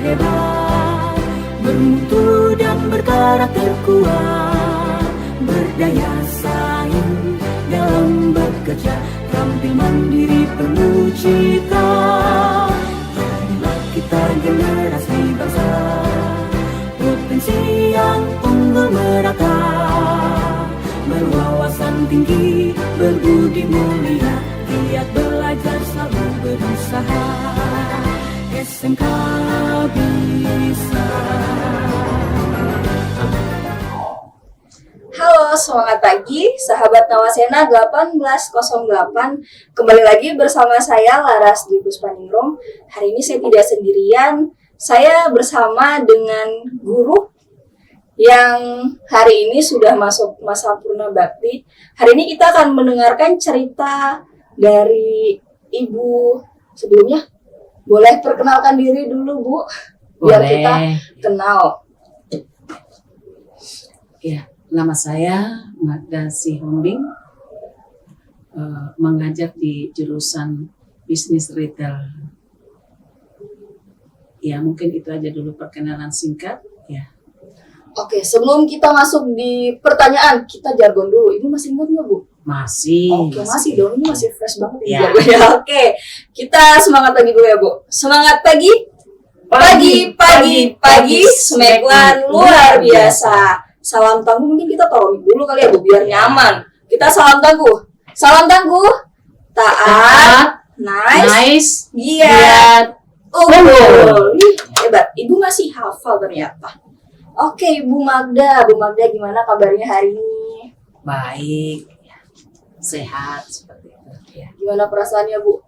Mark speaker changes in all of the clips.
Speaker 1: hebat, bermutu dan berkarakter kuat, berdaya saing dalam bekerja, tampil mandiri penuh cita. Marilah kita generasi bangsa, potensi yang unggul merata, berwawasan tinggi, berbudi mulia, giat belajar selalu berusaha. SMK Bisa.
Speaker 2: Halo, semangat pagi, sahabat Nawasena 1808. Kembali lagi bersama saya Laras Dwi Puspaningrum. Hari ini saya tidak sendirian, saya bersama dengan guru yang hari ini sudah masuk masa purna bakti. Hari ini kita akan mendengarkan cerita dari Ibu. Sebelumnya, boleh perkenalkan diri dulu, Bu, biar
Speaker 3: Boleh.
Speaker 2: kita kenal.
Speaker 3: Ya, nama saya Magda Sihombing, mengajar di jurusan bisnis retail. Ya, mungkin itu aja dulu perkenalan singkat. Ya,
Speaker 2: Oke, sebelum kita masuk di pertanyaan, kita jargon dulu. Ibu masih ingat nggak, Bu?
Speaker 3: masih.
Speaker 2: Oke, masih dong. Ini masih fresh banget ini
Speaker 3: Ya.
Speaker 2: jargonnya. Oke, kita semangat pagi dulu ya, Bu. Semangat pagi. Pagi, Smeklan luar biasa. Salam tangguh, mungkin kita tahu dulu kali ya, Bu, biar nyaman. Kita salam tangguh. Salam tangguh, taat, nice, giat, unggul. Ih, hebat. Ibu masih hafal ternyata. Oke, Bu Magda. Bu Magda, gimana kabarnya hari ini?
Speaker 3: Baik, ya, sehat seperti itu. Ya.
Speaker 2: Gimana perasaannya, Bu?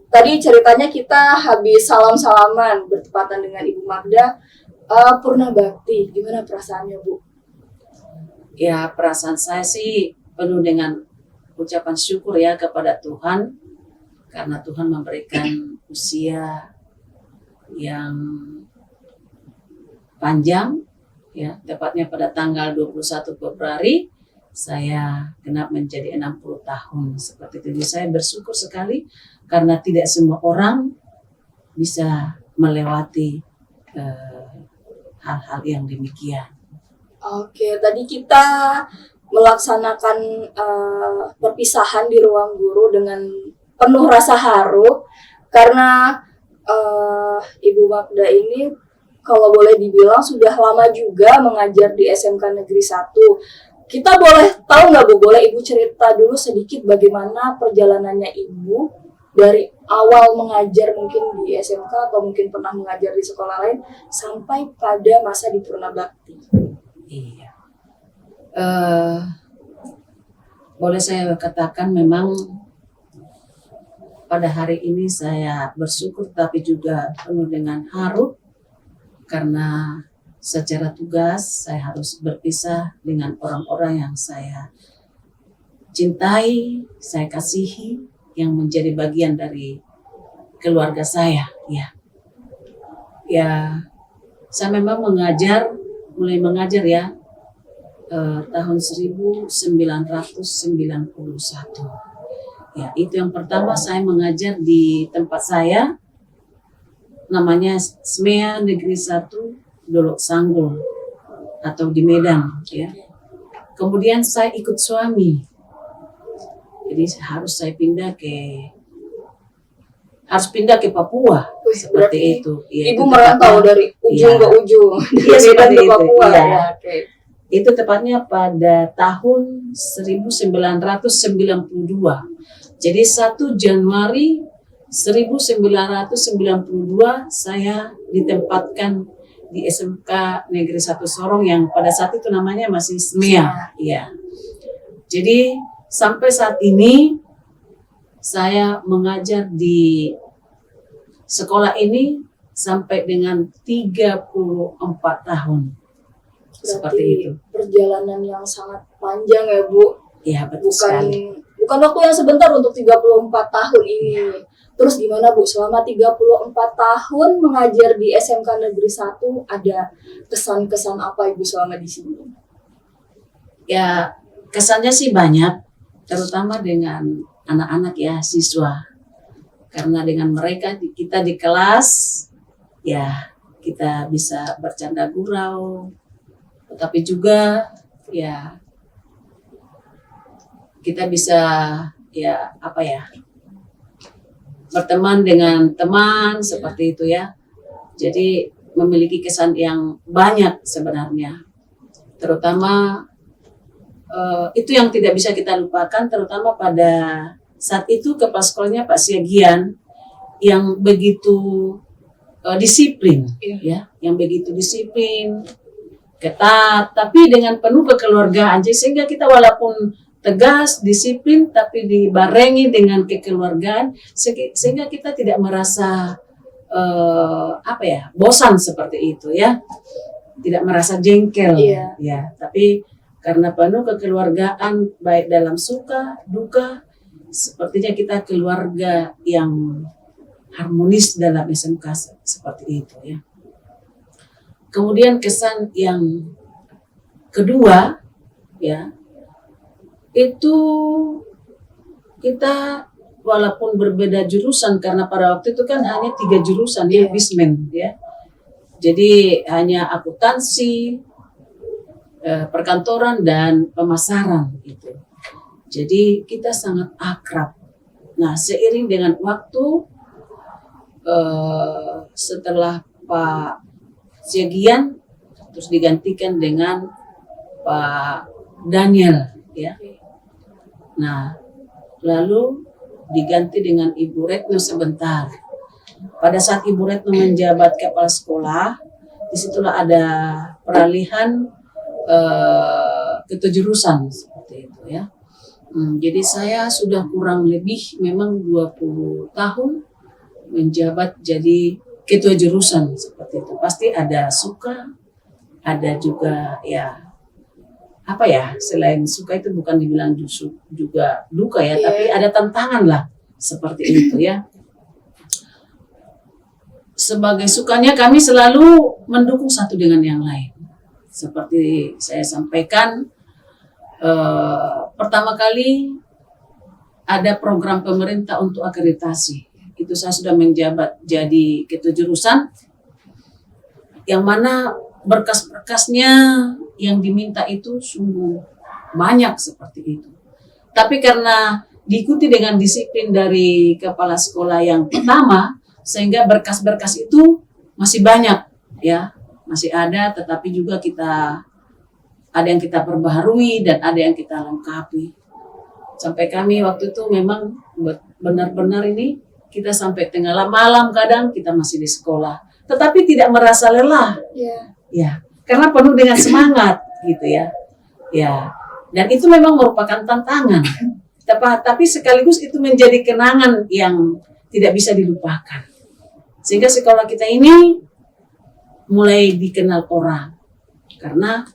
Speaker 2: Tadi ceritanya kita habis salam-salaman bertepatan dengan Ibu Magda. Purna bakti, gimana perasaannya, Bu?
Speaker 3: Ya, perasaan saya sih penuh dengan ucapan syukur ya kepada Tuhan, karena Tuhan memberikan usia yang panjang, ya, tepatnya pada tanggal 21 Februari saya genap menjadi 60 tahun seperti itu. Jadi saya bersyukur sekali karena tidak semua orang bisa melewati hal-hal yang demikian.
Speaker 2: Oke, tadi kita melaksanakan perpisahan di ruang guru dengan penuh rasa haru karena Ibu Magda ini kalau boleh dibilang sudah lama juga mengajar di SMK Negeri 1. Kita boleh tahu nggak, Bu? Boleh Ibu cerita dulu sedikit bagaimana perjalanannya Ibu dari awal mengajar mungkin di SMK atau mungkin pernah mengajar di sekolah lain sampai pada masa di Purna Bakti.
Speaker 3: Iya. Boleh saya katakan memang pada hari ini saya bersyukur tapi juga penuh dengan haru karena secara tugas saya harus berpisah dengan orang-orang yang saya cintai, saya kasihi, yang menjadi bagian dari keluarga saya. Ya, saya memang mulai mengajar ya tahun 1991. Ya, itu yang pertama saya mengajar di tempat saya, namanya SMEA Negeri 1 Dolok Sanggul atau di Medan. Ya. Kemudian saya ikut suami, jadi harus pindah ke Papua. Seperti itu. Ya,
Speaker 2: Ibu merantau dari ujung ke ujung, dari Medan ke Papua.
Speaker 3: Iya.
Speaker 2: Ya, oke.
Speaker 3: Itu tepatnya pada tahun 1992. Jadi 1 Januari 1992 saya ditempatkan di SMK Negeri 1 Sorong yang pada saat itu namanya masih SMEA. Ya. Jadi sampai saat ini saya mengajar di sekolah ini sampai dengan 34 tahun. Seperti itu.
Speaker 2: Perjalanan yang sangat panjang ya, Bu.
Speaker 3: Iya, betul sekali.
Speaker 2: Bukan waktu yang sebentar untuk 34 tahun ini. Terus gimana, Bu? Selama 34 tahun mengajar di SMK Negeri 1, ada kesan-kesan apa Ibu selama di sini?
Speaker 3: Ya, kesannya sih banyak, terutama dengan anak-anak ya, siswa. Karena dengan mereka kita di kelas ya kita bisa bercanda gurau, tetapi juga ya kita bisa ya apa ya, berteman dengan teman seperti itu ya. Jadi memiliki kesan yang banyak sebenarnya, terutama itu yang tidak bisa kita lupakan, terutama pada saat itu kepala sekolahnya Pak Siagian yang begitu disiplin, ya, yang begitu disiplin, ketat, tapi dengan penuh kekeluargaan. Jadi sehingga kita walaupun tegas, disiplin, tapi dibarengi dengan kekeluargaan, sehingga kita tidak merasa bosan seperti itu ya, tidak merasa jengkel, ya. Tapi karena penuh kekeluargaan, baik dalam suka, duka, sepertinya kita keluarga yang harmonis dalam SMK seperti itu ya. Kemudian kesan yang kedua ya, itu kita walaupun berbeda jurusan, karena pada waktu itu kan hanya 3 jurusan ya, Bismen ya. Jadi hanya akuntansi, perkantoran dan pemasaran gitu. Jadi kita sangat akrab. Nah, seiring dengan waktu setelah Pak Siagian terus digantikan dengan Pak Daniel ya. Nah, lalu diganti dengan Ibu Retno sebentar. Pada saat Ibu Retno menjabat kepala sekolah, disitulah ada peralihan kejurusan seperti itu ya. Jadi saya sudah kurang lebih memang 20 tahun menjabat jadi ketua jurusan seperti itu. Pasti ada suka, ada juga ya apa ya, selain suka itu bukan dibilang juga duka ya, tapi ada tantangan lah seperti itu ya. Sebagai sukanya kami selalu mendukung satu dengan yang lain. Seperti saya sampaikan, pertama kali ada program pemerintah untuk akreditasi. Itu saya sudah menjabat jadi ketua jurusan, yang mana berkas-berkasnya yang diminta itu sungguh banyak seperti itu. Tapi karena diikuti dengan disiplin dari kepala sekolah yang pertama, sehingga berkas-berkas itu masih banyak ya, masih ada, tetapi juga ada yang kita perbaharui dan ada yang kita lengkapi. Sampai kami waktu itu memang benar-benar ini kita sampai tengah malam kadang kita masih di sekolah, tetapi tidak merasa lelah, ya, karena penuh dengan semangat gitu ya, ya. Dan itu memang merupakan tantangan, tapi sekaligus itu menjadi kenangan yang tidak bisa dilupakan, sehingga sekolah kita ini mulai dikenal orang karena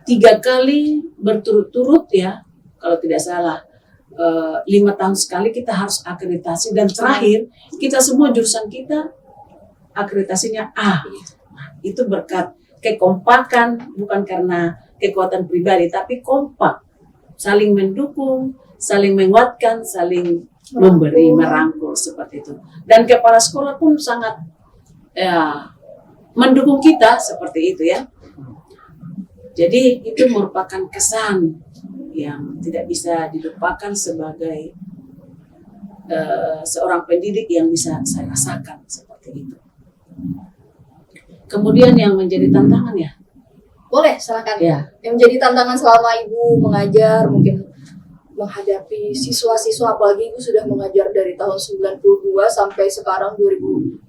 Speaker 3: 3 kali berturut-turut ya, kalau tidak salah 5 tahun sekali kita harus akreditasi, dan terakhir kita semua jurusan kita akreditasinya A. Nah, itu berkat kekompakan, bukan karena kekuatan pribadi, tapi kompak, saling mendukung, saling menguatkan, saling memberi, merangkul seperti itu. Dan kepala sekolah pun sangat mendukung kita seperti itu ya. Jadi itu merupakan kesan yang tidak bisa dilupakan sebagai seorang pendidik yang bisa saya rasakan seperti itu. Kemudian yang menjadi tantangan ya.
Speaker 2: Boleh, silakan.
Speaker 3: Ya.
Speaker 2: Yang menjadi tantangan selama Ibu mengajar, mungkin menghadapi siswa-siswa, apalagi Ibu sudah mengajar dari tahun 92 sampai sekarang 2026,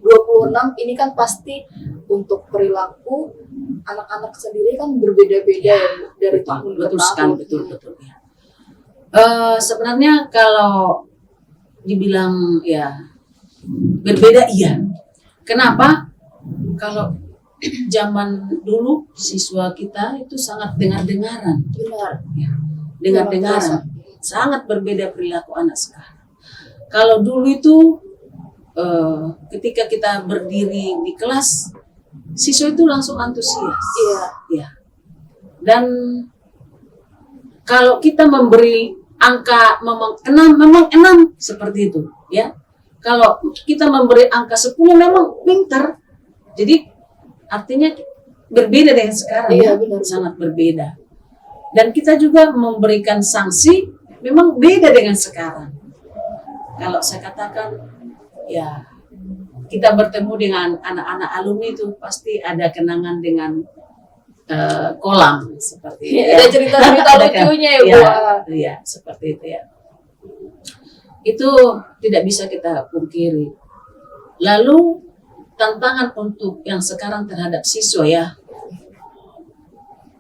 Speaker 2: ini kan pasti untuk perilaku anak-anak sendiri kan berbeda-beda ya, dari tahun ke tahun.
Speaker 3: Betul ya. Sebenarnya kalau dibilang ya berbeda iya. Kenapa? Kalau zaman dulu siswa kita itu sangat dengar-dengaran.
Speaker 2: Benar.
Speaker 3: Ya, dengar-dengaran. Sangat berbeda perilaku anak sekarang. Kalau dulu itu ketika kita berdiri di kelas, siswa itu langsung antusias. Iya. Dan kalau kita memberi angka memang 6 seperti itu, ya. Kalau kita memberi angka 10 memang pintar. Jadi artinya berbeda dengan sekarang,
Speaker 2: Iya,
Speaker 3: ya,
Speaker 2: benar.
Speaker 3: sangat berbeda. Dan kita juga memberikan sanksi memang beda dengan sekarang. Kalau saya katakan, ya kita bertemu dengan anak-anak alumni itu pasti ada kenangan dengan kolam seperti itu.
Speaker 2: Ada cerita-cerita
Speaker 3: Ada kan?
Speaker 2: lucunya ya, Bu.
Speaker 3: Iya, seperti itu ya. Itu tidak bisa kita pungkiri. Lalu tantangan untuk yang sekarang terhadap siswa ya.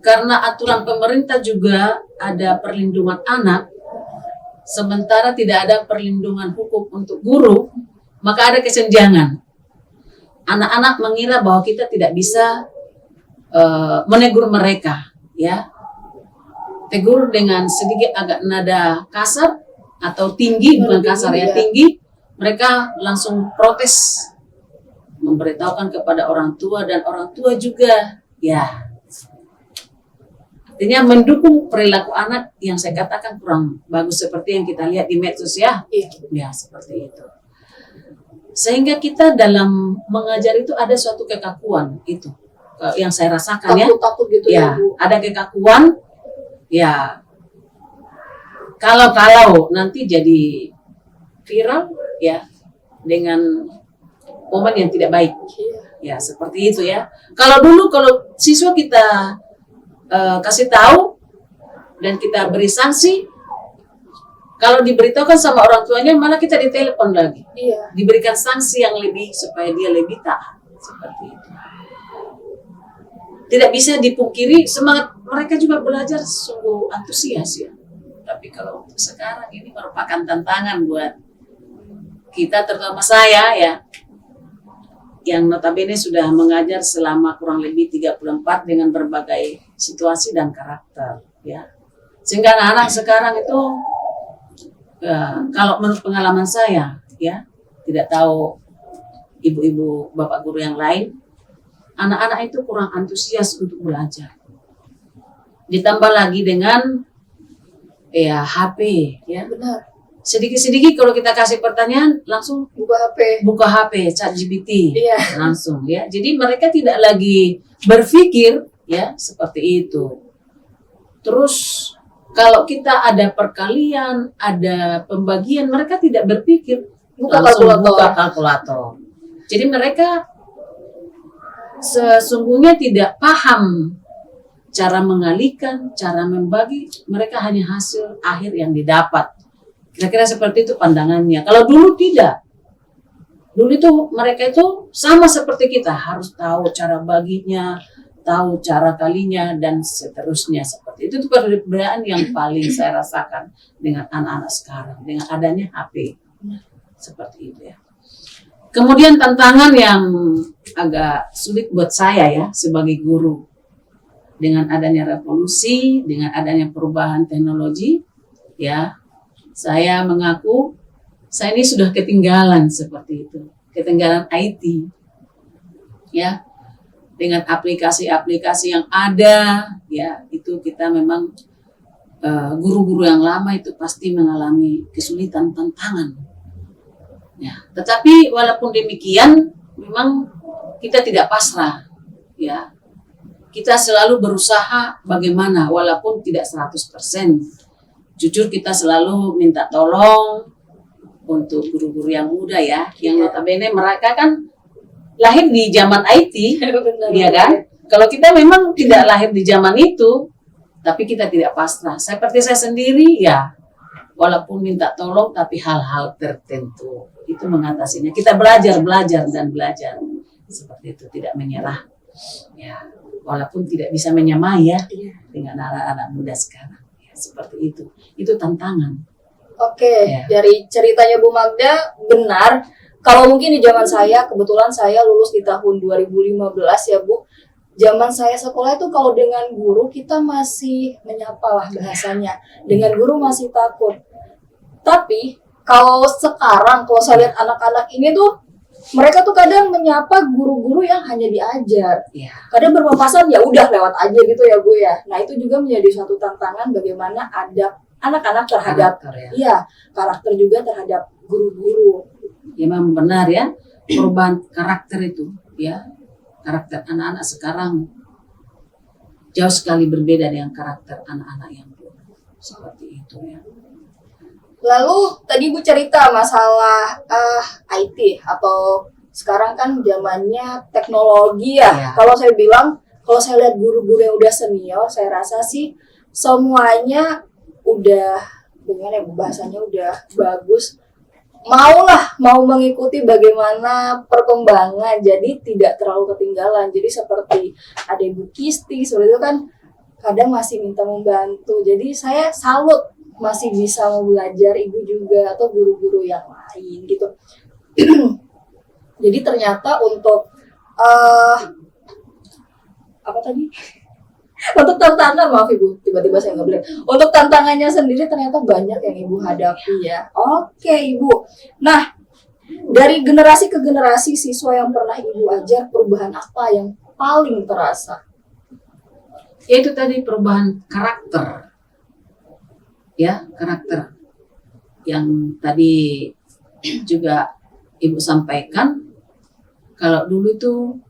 Speaker 3: Karena aturan pemerintah juga ada perlindungan anak, sementara tidak ada perlindungan hukum untuk guru, maka ada kesenjangan. Anak-anak mengira bahwa kita tidak bisa menegur mereka, ya. Tegur dengan sedikit agak nada kasar atau tinggi, bukan kasar ya, tinggi, mereka langsung protes, memberitahukan kepada orang tua dan orang tua juga, ya. Artinya mendukung perilaku anak yang saya katakan kurang bagus seperti yang kita lihat di medsos ya.
Speaker 2: Iya.
Speaker 3: Ya, seperti itu. Sehingga kita dalam mengajar itu ada suatu kekakuan itu yang saya rasakan ya.
Speaker 2: Takut-takut gitu ya,
Speaker 3: Ya,
Speaker 2: Bu.
Speaker 3: ada kekakuan. Ya. Kalau nanti jadi viral ya dengan momen yang tidak baik.
Speaker 2: Iya.
Speaker 3: Ya, seperti itu ya. Kalau siswa kita kasih tahu dan kita beri sanksi, kalau diberitahukan sama orang tuanya malah kita ditelepon lagi,
Speaker 2: Iya.
Speaker 3: diberikan sanksi yang lebih supaya dia lebih taat, seperti itu. Tidak bisa dipungkiri semangat mereka juga belajar sungguh antusias ya. Tapi kalau untuk sekarang ini merupakan tantangan buat kita, terutama saya ya, yang notabene sudah mengajar selama kurang lebih 34 dengan berbagai situasi dan karakter ya. Sehingga anak-anak sekarang itu kalau menurut pengalaman saya ya, tidak tahu ibu-ibu bapak guru yang lain, anak-anak itu kurang antusias untuk belajar. Ditambah lagi dengan ya HP ya.
Speaker 2: Benar.
Speaker 3: Sedikit-sedikit kalau kita kasih pertanyaan langsung
Speaker 2: Buka HP.
Speaker 3: ChatGPT
Speaker 2: Iya.
Speaker 3: langsung ya. Jadi mereka tidak lagi berpikir ya seperti itu. Terus kalau kita ada perkalian, ada pembagian, mereka tidak berpikir,
Speaker 2: Buka
Speaker 3: langsung
Speaker 2: kalkulator.
Speaker 3: buka kalkulator. Jadi mereka sesungguhnya tidak paham cara mengalihkan, cara membagi, mereka hanya hasil akhir yang didapat. Kira-kira seperti itu pandangannya. Kalau dulu tidak. Dulu itu mereka itu sama seperti kita, harus tahu cara baginya, tahu cara kalinya, dan seterusnya seperti itu. Itu perbedaan yang paling saya rasakan dengan anak-anak sekarang, dengan adanya HP. Seperti itu ya. Kemudian tantangan yang agak sulit buat saya ya, sebagai guru. Dengan adanya revolusi, dengan adanya perubahan teknologi, ya, saya mengaku saya ini sudah ketinggalan seperti itu, ketinggalan IT, ya, dengan aplikasi-aplikasi yang ada, ya, itu kita memang guru-guru yang lama itu pasti mengalami kesulitan, tantangan, ya. Tetapi walaupun demikian, memang kita tidak pasrah, ya, kita selalu berusaha bagaimana, walaupun tidak 100%. Jujur kita selalu minta tolong untuk guru-guru yang muda ya, yang notabene mereka kan lahir di zaman IT, ya kan? Kalau kita memang tidak lahir di zaman itu, tapi kita tidak pasrah. Seperti saya sendiri ya, walaupun minta tolong, tapi hal-hal tertentu itu mengatasinya. Kita belajar dan belajar seperti itu, tidak menyerah. Ya, walaupun tidak bisa menyamai ya dengan anak-anak muda sekarang. Seperti itu tantangan.
Speaker 2: Oke,
Speaker 3: Ya.
Speaker 2: dari ceritanya Bu Magda benar. Kalau mungkin di zaman saya, kebetulan saya lulus di tahun 2015 ya Bu. Zaman saya sekolah itu kalau dengan guru kita masih menyapa lah bahasanya. Dengan guru masih takut. Tapi kalau sekarang, kalau saya lihat anak-anak ini tuh, mereka tuh kadang menyapa guru-guru yang hanya diajar.
Speaker 3: Ya.
Speaker 2: Kadang berpapasan ya udah lewat aja gitu ya Bu ya. Nah itu juga menjadi suatu tantangan bagaimana ada anak-anak terhadap karakter juga terhadap guru-guru.
Speaker 3: Ya, memang benar ya, perubahan karakter itu ya. karakter anak-anak sekarang jauh sekali berbeda dengan karakter anak-anak yang dulu. Seperti itu ya.
Speaker 2: Lalu tadi Ibu cerita masalah IT atau sekarang kan zamannya teknologi ya.
Speaker 3: Ya.
Speaker 2: Kalau saya bilang, kalau saya lihat guru-guru yang udah senior, saya rasa sih semuanya udah gimana ya, bahasanya udah bagus. Mau mengikuti bagaimana perkembangan, jadi tidak terlalu ketinggalan. Jadi seperti ada Ibu Kisti, seperti itu kan kadang masih minta membantu. Jadi saya salut masih bisa mau belajar, Ibu juga atau guru-guru yang lain gitu. Jadi ternyata untuk apa tadi? Untuk tantangan, maaf Ibu, tiba-tiba saya nggak boleh. Untuk tantangannya sendiri ternyata banyak yang Ibu hadapi ya. Oke Ibu. Nah, dari generasi ke generasi siswa yang pernah Ibu ajar, perubahan apa yang paling terasa?
Speaker 3: Yaitu tadi perubahan karakter. Ya, karakter. Yang tadi juga Ibu sampaikan, kalau dulu itu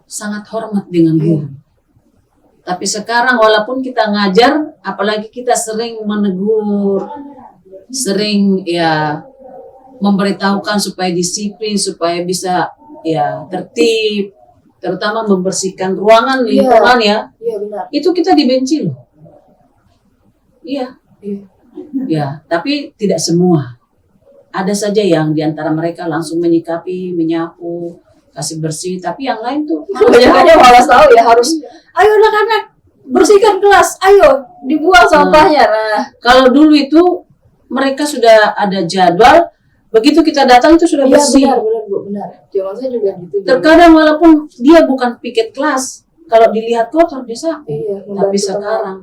Speaker 3: sangat hormat dengan guru. Tapi sekarang walaupun kita ngajar, apalagi kita sering menegur, sering ya memberitahukan supaya disiplin, supaya bisa ya tertib, terutama membersihkan ruangan lingkungan ya.
Speaker 2: Iya benar.
Speaker 3: Itu kita dibenci loh. Iya. Ya, tapi tidak semua. Ada saja yang diantara mereka langsung menyikapi, menyapu, kasih bersih, tapi yang lain tuh
Speaker 2: Kebanyakannya malas tahu ya, harus ayo anak-anak bersihkan kelas, ayo dibuang sampahnya. Nah,
Speaker 3: kalau dulu itu mereka sudah ada jadwal, begitu kita datang itu sudah
Speaker 2: iya
Speaker 3: bersih.
Speaker 2: benar Bu, benar. Jangan saya juga gitu.
Speaker 3: Terkadang walaupun dia bukan piket kelas, kalau dilihat kotor dia sapu.
Speaker 2: Iya,
Speaker 3: Tapi
Speaker 2: membantu
Speaker 3: sekarang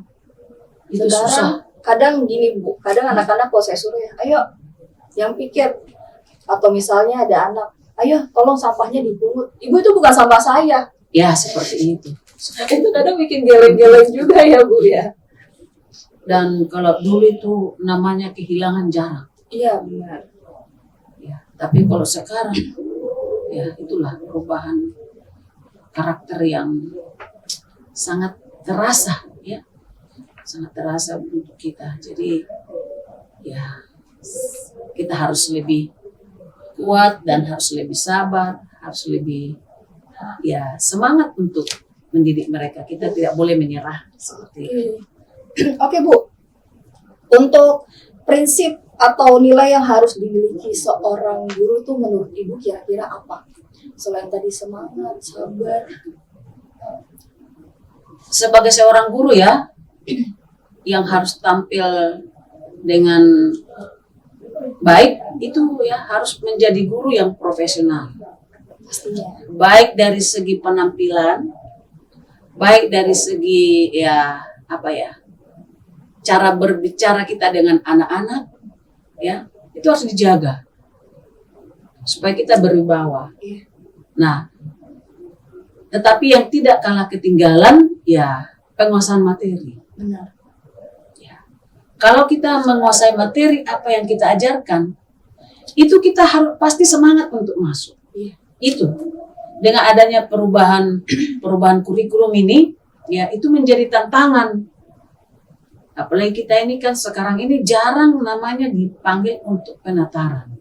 Speaker 3: itu
Speaker 2: Sekarang
Speaker 3: susah.
Speaker 2: kadang gini Bu, kadang anak-anak kalau saya suruh ya, ayo yang piket, atau misalnya ada anak, ayo tolong sampahnya dipungut. Ibu itu bukan sampah saya.
Speaker 3: Ya seperti itu.
Speaker 2: Itu kadang bikin geleng-geleng juga ya Bu ya.
Speaker 3: Dan kalau dulu itu namanya kehilangan jarak.
Speaker 2: Iya benar.
Speaker 3: Ya, tapi kalau sekarang ya itulah perubahan karakter yang sangat terasa ya. Sangat terasa untuk kita. Jadi ya kita harus lebih kuat dan harus lebih sabar, harus lebih ya semangat untuk mendidik mereka. Kita tidak boleh menyerah seperti itu.
Speaker 2: Oke Bu, untuk prinsip atau nilai yang harus dimiliki seorang guru itu menurut Ibu kira-kira apa? Selain tadi semangat, sabar.
Speaker 3: Sebagai seorang guru ya, yang harus tampil dengan baik itu ya harus menjadi guru yang profesional.
Speaker 2: Pastinya.
Speaker 3: Baik dari segi penampilan, baik dari segi ya apa ya, cara berbicara kita dengan anak-anak ya itu harus dijaga supaya kita berwibawa. Nah, tetapi yang tidak kalah ketinggalan ya penguasaan materi.
Speaker 2: Benar.
Speaker 3: Ya. Kalau kita menguasai materi apa yang kita ajarkan, itu kita harus pasti semangat untuk masuk. Itu dengan adanya perubahan kurikulum ini ya itu menjadi tantangan. Apalagi kita ini kan sekarang ini jarang namanya dipanggil untuk penataran,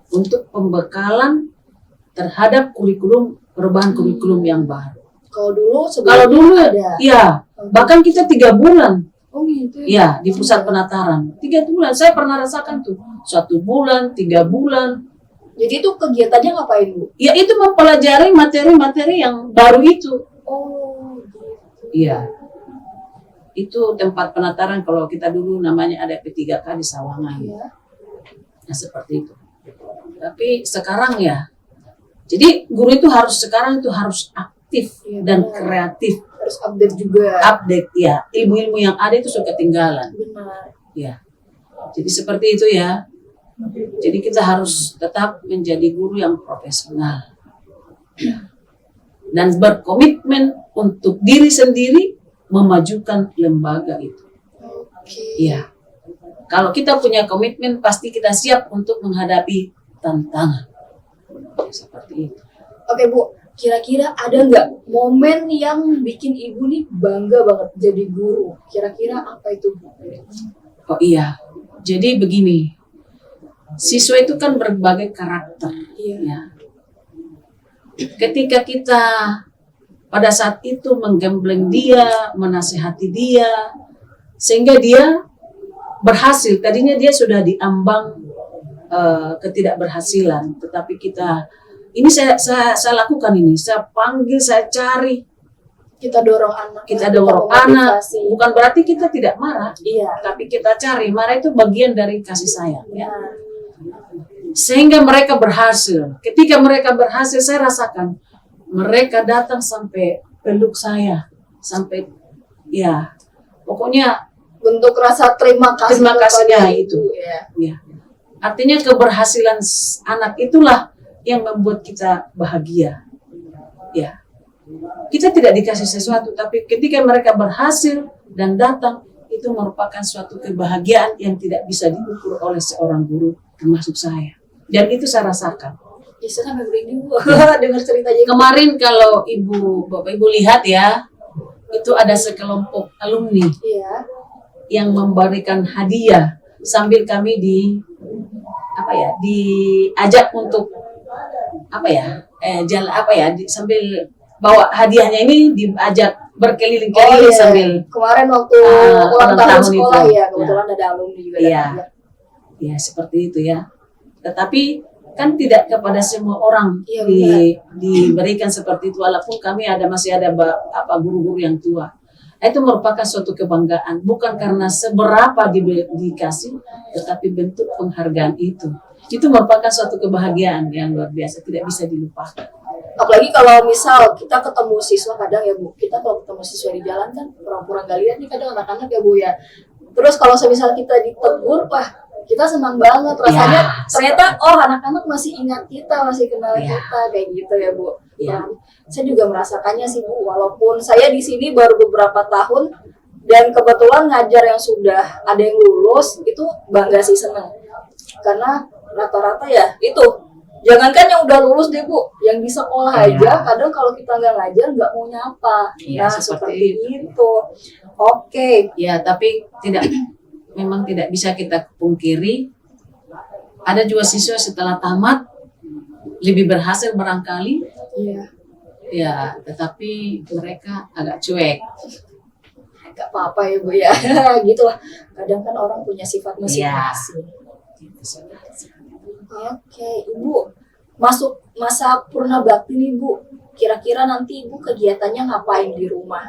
Speaker 3: untuk pembekalan terhadap perubahan kurikulum yang baru.
Speaker 2: Kalau dulu
Speaker 3: Kalau dulu
Speaker 2: ada.
Speaker 3: ya bahkan kita 3 bulan
Speaker 2: Oh gitu
Speaker 3: ya di pusat penataran 3 bulan saya pernah rasakan tuh 1 bulan 3 bulan.
Speaker 2: Jadi itu kegiatannya ngapain Bu?
Speaker 3: Ya itu mempelajari materi-materi yang baru itu.
Speaker 2: Oh gitu.
Speaker 3: Iya. Itu tempat penataran kalau kita dulu namanya ada P3K di Sawangan.
Speaker 2: Iya.
Speaker 3: Nah seperti itu. Tapi sekarang ya. Jadi guru itu sekarang itu harus aktif
Speaker 2: Iya,
Speaker 3: dan
Speaker 2: benar.
Speaker 3: kreatif.
Speaker 2: Harus update juga.
Speaker 3: Update ya. Ilmu-ilmu yang ada itu sudah ketinggalan.
Speaker 2: Benar.
Speaker 3: Ya. Jadi seperti itu ya. Jadi kita harus tetap menjadi guru yang profesional. Dan berkomitmen untuk diri sendiri memajukan lembaga itu.
Speaker 2: Oke.
Speaker 3: Iya. Kalau kita punya komitmen pasti kita siap untuk menghadapi tantangan. Seperti itu.
Speaker 2: Oke Bu, kira-kira ada nggak momen yang bikin ibu nih bangga banget jadi guru? Kira-kira apa itu, Bu?
Speaker 3: Oh iya, jadi begini, siswa itu kan berbagai karakter.
Speaker 2: Iya.
Speaker 3: Ya. Ketika kita pada saat itu menggembleng dia, menasihati dia, sehingga dia berhasil. Tadinya dia sudah diambang ketidakberhasilan, tetapi ini saya lakukan ini, saya panggil, saya cari,
Speaker 2: Kita dorong anak.
Speaker 3: kita dorong anak.
Speaker 2: memotivasi.
Speaker 3: Bukan berarti kita tidak marah,
Speaker 2: Iya.
Speaker 3: tapi kita cari. Marah itu bagian dari kasih sayang. Ya.
Speaker 2: Nah,
Speaker 3: Sehingga mereka berhasil. Ketika mereka berhasil, saya rasakan mereka datang sampai peluk saya, sampai ya, pokoknya
Speaker 2: bentuk rasa terima kasih.
Speaker 3: Terima kasihnya
Speaker 2: kepada
Speaker 3: itu.
Speaker 2: ibu, ya.
Speaker 3: ya. Artinya keberhasilan anak itulah yang membuat kita bahagia. Ya. Kita tidak dikasih sesuatu, tapi ketika mereka berhasil dan datang, itu merupakan suatu kebahagiaan yang tidak bisa diukur oleh seorang guru, termasuk saya. Dan itu saya rasakan.
Speaker 2: Bisa sampai merinding, Bu. Dengar ceritanya.
Speaker 3: Kemarin kalau Bapak Ibu lihat ya, itu ada sekelompok alumni
Speaker 2: Iya.
Speaker 3: yang memberikan hadiah sambil kami diajak untuk sambil bawa hadiahnya ini diajak berkeliling-keliling sambil
Speaker 2: kemarin waktu ulang tahun sekolah
Speaker 3: itu.
Speaker 2: ya, kebetulan ada alumni juga
Speaker 3: Iya.
Speaker 2: datang.
Speaker 3: Ya seperti itu ya. Tetapi kan tidak kepada semua orang
Speaker 2: Iya,
Speaker 3: diberikan seperti itu, walaupun kami masih ada guru-guru yang tua. Itu merupakan suatu kebanggaan, bukan karena seberapa dikasih, tetapi bentuk penghargaan itu. Itu merupakan suatu kebahagiaan yang luar biasa, tidak bisa dilupakan.
Speaker 2: Apalagi kalau misal kita ketemu siswa, kadang ya Bu, kita kalau ketemu siswa di jalan kan pura-pura nggak lihat nih kadang anak-anak ya Bu ya. Terus kalau misal kita ditegur, wah kita senang banget rasanya,
Speaker 3: Ya,
Speaker 2: ternyata anak-anak masih ingat kita, masih kenal
Speaker 3: Ya.
Speaker 2: kita kayak gitu ya Bu.
Speaker 3: Ya.
Speaker 2: Nah, saya juga merasakannya sih Bu, walaupun saya di sini baru beberapa tahun dan kebetulan ngajar yang sudah ada yang lulus, itu bangga sih, seneng. Karena rata-rata ya itu, jangankan yang udah lulus deh Bu, yang di sekolah
Speaker 3: Iya.
Speaker 2: aja kadang kalau kita nggak ngajar nggak mau nyapa.
Speaker 3: Iya,
Speaker 2: Nah
Speaker 3: seperti
Speaker 2: seperti itu. Oke.
Speaker 3: Ya, tapi memang tidak bisa kita pungkiri. Ada juga siswa setelah tamat lebih berhasil barangkali,
Speaker 2: Iya.
Speaker 3: ya, tetapi mereka agak cuek.
Speaker 2: Gak apa-apa ya Bu ya. Gitu lah. Kadang kan orang punya sifat masing-masing. Oke, Ibu. Masuk masa purna bakti nih Bu. Kira-kira nanti Ibu kegiatannya ngapain di rumah?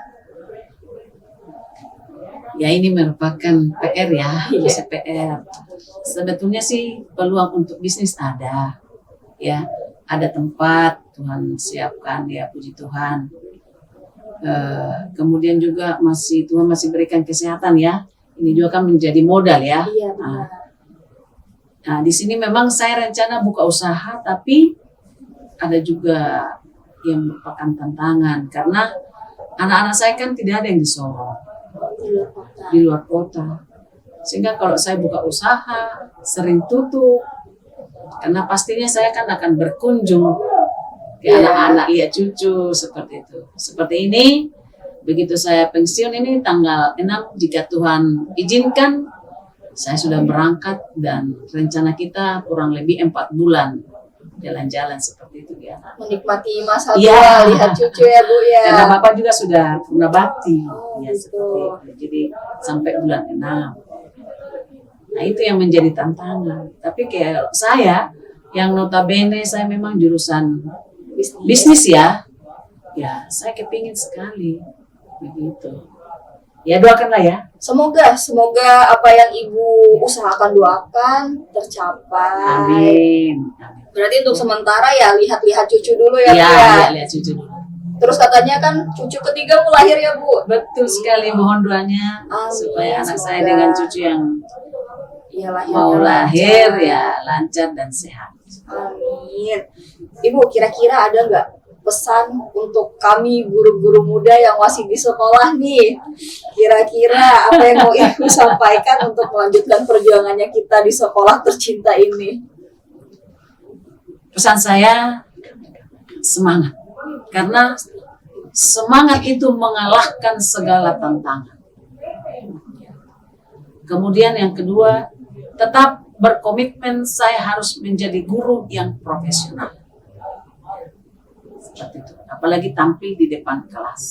Speaker 3: Ya, ini merupakan PR ya,
Speaker 2: Iya.
Speaker 3: masih PR. Sebetulnya sih peluang untuk bisnis ada, ya, ada tempat Tuhan siapkan, ya puji Tuhan. Kemudian juga Tuhan masih berikan kesehatan ya. Ini juga kan menjadi modal ya.
Speaker 2: Iya benar.
Speaker 3: Nah, di sini memang saya rencana buka usaha, tapi ada juga yang merupakan tantangan karena anak-anak saya kan tidak ada yang di Sorong,
Speaker 2: Di luar kota.
Speaker 3: di luar kota. Sehingga kalau saya buka usaha sering tutup karena pastinya saya kan akan berkunjung ke
Speaker 2: Iya.
Speaker 3: anak-anak, lihat cucu seperti itu. Seperti ini, begitu saya pensiun ini tanggal 6 jika Tuhan izinkan, saya sudah berangkat dan rencana kita kurang lebih 4 bulan jalan-jalan seperti itu ya.
Speaker 2: Menikmati masa
Speaker 3: Iya.
Speaker 2: tua, lihat cucu ya Bu ya.
Speaker 3: Karena Bapak juga sudah purna bakti,
Speaker 2: Oh,
Speaker 3: ya
Speaker 2: gitu.
Speaker 3: seperti itu. Jadi sampai bulan 6. Nah itu yang menjadi tantangan. Tapi kayak saya, yang notabene saya memang jurusan bisnis ya, saya kepingin sekali begitu. Ya doakanlah ya.
Speaker 2: Semoga apa yang Ibu usahakan doakan tercapai.
Speaker 3: Amin.
Speaker 2: Berarti untuk sementara ya lihat-lihat cucu dulu ya Bu
Speaker 3: Ya,
Speaker 2: ya.
Speaker 3: lihat cucu dulu.
Speaker 2: Terus katanya kan cucu ketiga mau lahir ya Bu.
Speaker 3: Betul sekali, mohon doanya
Speaker 2: Amin,
Speaker 3: supaya anak saya
Speaker 2: semoga.
Speaker 3: dengan cucu yang
Speaker 2: Iya lahirnya
Speaker 3: mau lahir
Speaker 2: lancar.
Speaker 3: ya lancar dan sehat.
Speaker 2: Amin. Ibu kira-kira ada nggak pesan untuk kami guru-guru muda yang masih di sekolah nih? Kira-kira apa yang mau Ibu sampaikan untuk melanjutkan perjuangannya kita di sekolah tercinta ini?
Speaker 3: Pesan saya semangat. Karena semangat itu mengalahkan segala tantangan. Kemudian yang kedua, tetap berkomitmen saya harus menjadi guru yang profesional. Seperti itu. Apalagi tampil di depan kelas.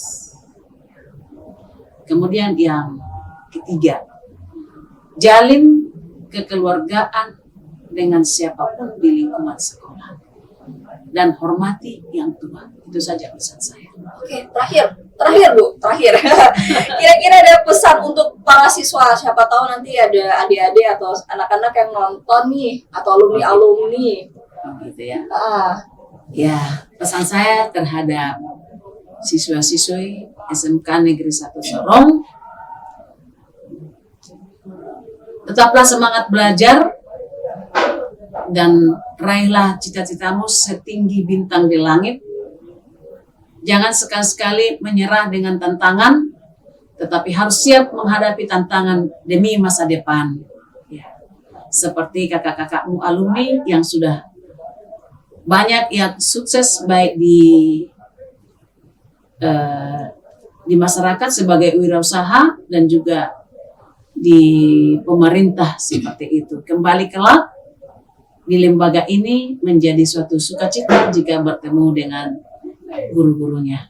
Speaker 3: Kemudian yang ketiga, jalin kekeluargaan dengan siapapun di lingkungan sekolah. Dan hormati yang tua. Itu saja pesan saya.
Speaker 2: Oke, terakhir Bu, terakhir. Kira-kira ada pesan untuk para siswa, siapa tahu nanti ada adik-adik atau anak-anak yang nonton nih, atau alumni-alumni.
Speaker 3: Gitu ya. Ya, pesan saya terhadap siswa-siswi SMK Negeri 1 Sorong, tetaplah semangat belajar dan raihlah cita-citamu setinggi bintang di langit. Jangan sekali-sekali menyerah dengan tantangan, tetapi harus siap menghadapi tantangan demi masa depan. Ya. Seperti kakak-kakakmu alumni yang sudah banyak yang sukses baik di masyarakat sebagai wirausaha dan juga di pemerintah seperti itu. Kembali kelak di lembaga ini menjadi suatu sukacita jika bertemu dengan guru-gurunya.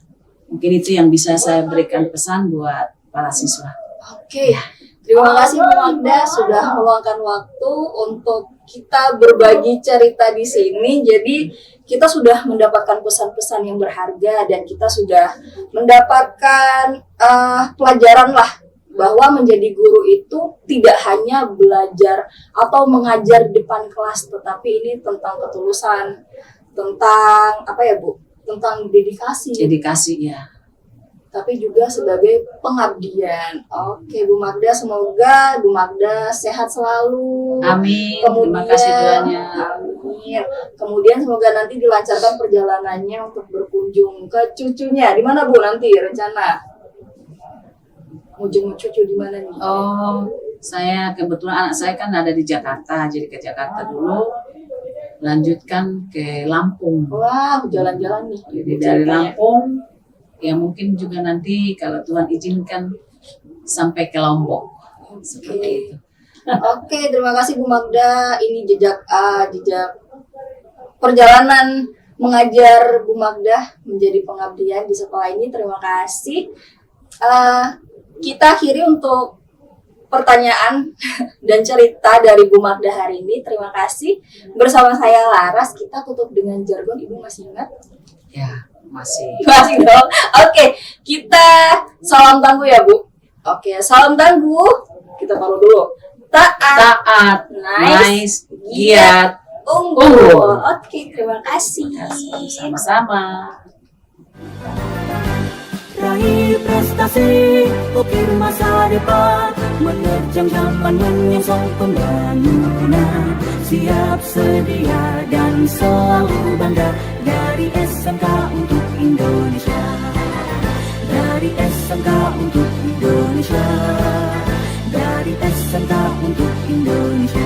Speaker 3: Mungkin itu yang bisa saya berikan pesan buat para siswa.
Speaker 2: Oke, terima kasih Bu Magda sudah meluangkan waktu untuk kita berbagi cerita di sini. Jadi kita sudah mendapatkan pesan-pesan yang berharga dan kita sudah mendapatkan pelajaran lah bahwa menjadi guru itu tidak hanya belajar atau mengajar di depan kelas, tetapi ini tentang ketulusan, tentang apa ya Bu? Tentang dedikasi.
Speaker 3: Dedikasi ya.
Speaker 2: Tapi juga sebagai pengabdian. Oke, Bu Magda, semoga Bu Magda sehat selalu.
Speaker 3: Amin.
Speaker 2: Kemudian,
Speaker 3: terima kasih doanya.
Speaker 2: Amin. Kemudian semoga nanti dilancarkan perjalanannya untuk berkunjung ke cucunya. Di mana Bu nanti rencana? Mau jenguk cucu di mana nih?
Speaker 3: Oh, saya kebetulan anak saya kan ada di Jakarta, jadi ke Jakarta dulu, lanjutkan ke Lampung.
Speaker 2: Wah, jalan-jalan nih.
Speaker 3: Jadi dari Lampung, ya mungkin juga nanti kalau Tuhan izinkan sampai ke Lombok. Seperti itu.
Speaker 2: Oke, terima kasih Bu Magda. Ini jejak perjalanan mengajar Bu Magda menjadi pengabdian di sekolah ini. Terima kasih. Kita akhiri untuk pertanyaan dan cerita dari Bu Magda hari ini. Terima kasih. Bersama saya Laras, kita tutup dengan jargon. Ibu masih ingat?
Speaker 3: Ya, masih.
Speaker 2: Masih dong. Oke, kita salam tangguh ya Bu. Oke, salam tangguh. Kita taruh dulu. Taat,
Speaker 3: nice, giat,
Speaker 2: unggul. Oke, terima kasih.
Speaker 3: Sama-sama.
Speaker 1: Raih prestasi, ukir masa depan, menerjang zaman menyongsong pembangunan. Siap sedia dan selalu bangga dari SMK untuk Indonesia. Dari SMK untuk Indonesia. Dari SMK untuk Indonesia.